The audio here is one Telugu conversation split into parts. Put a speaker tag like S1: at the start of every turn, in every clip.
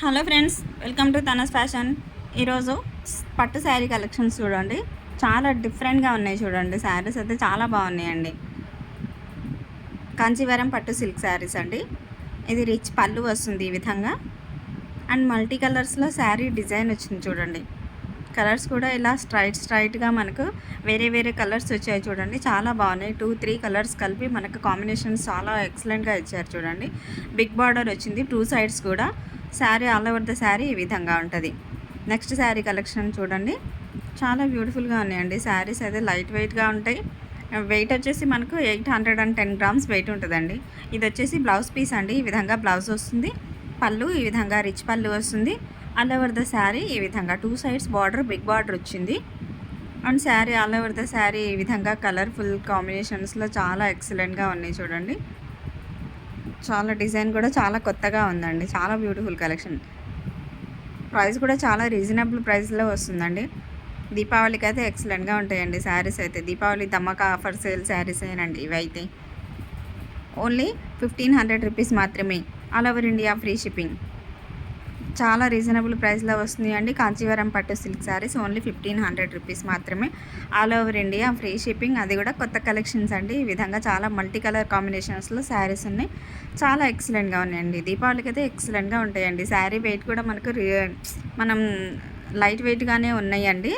S1: Hello friends, welcome to Tana's fashion. ఈరోజు పట్టు శారీ కలెక్షన్స్ చూడండి. చాలా డిఫరెంట్గా ఉన్నాయి చూడండి. శారీస్ అయితే చాలా బాగున్నాయండి. కాంచీవరం పట్టు సిల్క్ శారీస్ అండి. ఇది రిచ్ పళ్ళు వస్తుంది ఈ విధంగా. అండ్ మల్టీ కలర్స్లో శారీ డిజైన్ వచ్చింది చూడండి. కలర్స్ కూడా ఇలా స్ట్రైట్గా మనకు వేరే కలర్స్ వచ్చాయి చూడండి. చాలా బాగున్నాయి. 2-3 కలర్స్ కలిపి మనకు కాంబినేషన్స్ చాలా ఎక్సలెంట్గా ఇచ్చారు చూడండి. బిగ్ బార్డర్ వచ్చింది 2 సైడ్స్ కూడా. Sari all over the sari ఈ విధంగా ఉంటుంది. నెక్స్ట్ శారీ కలెక్షన్ చూడండి. చాలా బ్యూటిఫుల్గా ఉన్నాయండి. శారీస్ అయితే లైట్ వెయిట్గా ఉంటాయి. వెయిట్ వచ్చేసి మనకు 810 గ్రామ్స్ వెయిట్ ఉంటుందండి. ఇది వచ్చేసి బ్లౌజ్ పీస్ అండి. ఈ విధంగా బ్లౌజ్ వస్తుంది. పళ్ళు ఈ విధంగా రిచ్ పళ్ళు వస్తుంది. ఆల్ ఓవర్ ద శారీ ఈ విధంగా 2 సైడ్స్ బార్డర్, బిగ్ బార్డర్ వచ్చింది. And sari all over the sari ఈ విధంగా కలర్ఫుల్ కాంబినేషన్స్లో చాలా ఎక్సలెంట్గా ఉన్నాయి చూడండి. చాలా డిజైన్ కూడా చాలా కొత్తగా ఉందండి. చాలా బ్యూటిఫుల్ కలెక్షన్. ప్రైస్ కూడా చాలా రీజనబుల్ ప్రైస్లో వస్తుందండి. దీపావళికి అయితే ఎక్సలెంట్గా ఉంటాయండి శారీస్ అయితే. దీపావళి ధమాకా ఆఫర్ సేల్ శారీస్ ఏనండి ఇవైతే. ఓన్లీ 1500 రూపీస్ మాత్రమే. All over India free shipping. చాలా రీజనబుల్ ప్రైస్లో వస్తుంది అండి. కాంచీవరం పట్టు సిల్క్ శారీస్ ఓన్లీ 1500 రూపీస్ మాత్రమే. All over India free shipping. అది కూడా కొత్త కలెక్షన్స్ అండి. ఈ విధంగా చాలా మల్టీ కలర్ కాంబినేషన్స్లో శారీస్ ఉన్నాయి. చాలా ఎక్సలెంట్గా ఉన్నాయండి. దీపావళికి అయితే ఎక్సలెంట్గా ఉంటాయండి. శారీ వెయిట్ కూడా మనకు మనం లైట్ వెయిట్గానే ఉన్నాయండి.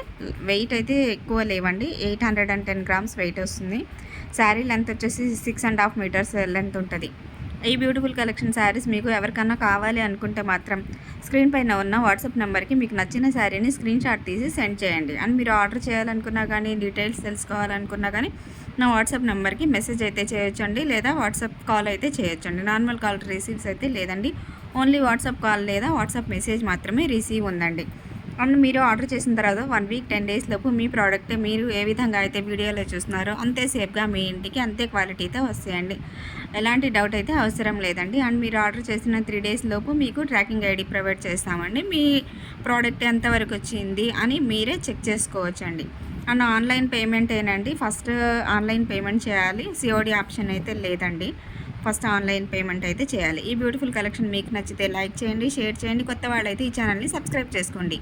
S1: వెయిట్ అయితే ఎక్కువ లేవండి. 810 గ్రామ్స్ వెయిట్ వస్తుంది. శారీ లెంత్ వచ్చేసి 6.5 మీటర్స్ లెంత్ ఉంటుంది. ఈ బ్యూటిఫుల్ కలెక్షన్ శారీస్ మీకు ఎవరికన్నా కావాలి అనుకుంటే మాత్రం స్క్రీన్ పైన ఉన్న వాట్సాప్ నెంబర్కి మీకు నచ్చిన శారీని స్క్రీన్ షాట్ తీసి సెండ్ చేయండి. అండ్ మీరు ఆర్డర్ చేయాలనుకున్నా కానీ, డీటెయిల్స్ తెలుసుకోవాలనుకున్నా కానీ నా వాట్సాప్ నెంబర్కి మెసేజ్ అయితే చేయొచ్చండి, లేదా వాట్సాప్ కాల్ అయితే చేయొచ్చండి. నార్మల్ కాల్ రిసీవ్స్ అయితే లేదండి. ఓన్లీ వాట్సాప్ కాల్ లేదా వాట్సాప్ మెసేజ్ మాత్రమే రిసీవ్ ఉందండి. అండ్ మీరు ఆర్డర్ చేసిన తర్వాత 1 వీక్ 10 డేస్ లోపు మీ ప్రోడక్ట్ మీరు ఏ విధంగా అయితే వీడియోలో చూస్తున్నారో అంతే సేఫ్గా మీ ఇంటికి అంతే క్వాలిటీతో వస్తాయండి. ఎలాంటి డౌట్ అయితే అవసరం లేదండి. అండ్ మీరు ఆర్డర్ చేసిన 3 డేస్ లోపు మీకు ట్రాకింగ్ ఐడి ప్రొవైడ్ చేస్తామండి. మీ ప్రోడక్ట్ ఎంతవరకు వచ్చింది అని మీరే చెక్ చేసుకోవచ్చండి. అండ్ ఆన్లైన్ పేమెంట్ ఏనండి. ఫస్ట్ ఆన్లైన్ పేమెంట్ చేయాలి. సిఓడి ఆప్షన్ అయితే లేదండి. ఫస్ట్ ఆన్లైన్ పేమెంట్ అయితే చేయాలి. ఈ బ్యూటిఫుల్ కలెక్షన్ మీకు నచ్చితే లైక్ చేయండి, షేర్ చేయండి. కొత్త వాళ్ళైతే ఈ ఛానల్ని సబ్స్క్రైబ్ చేసుకోండి.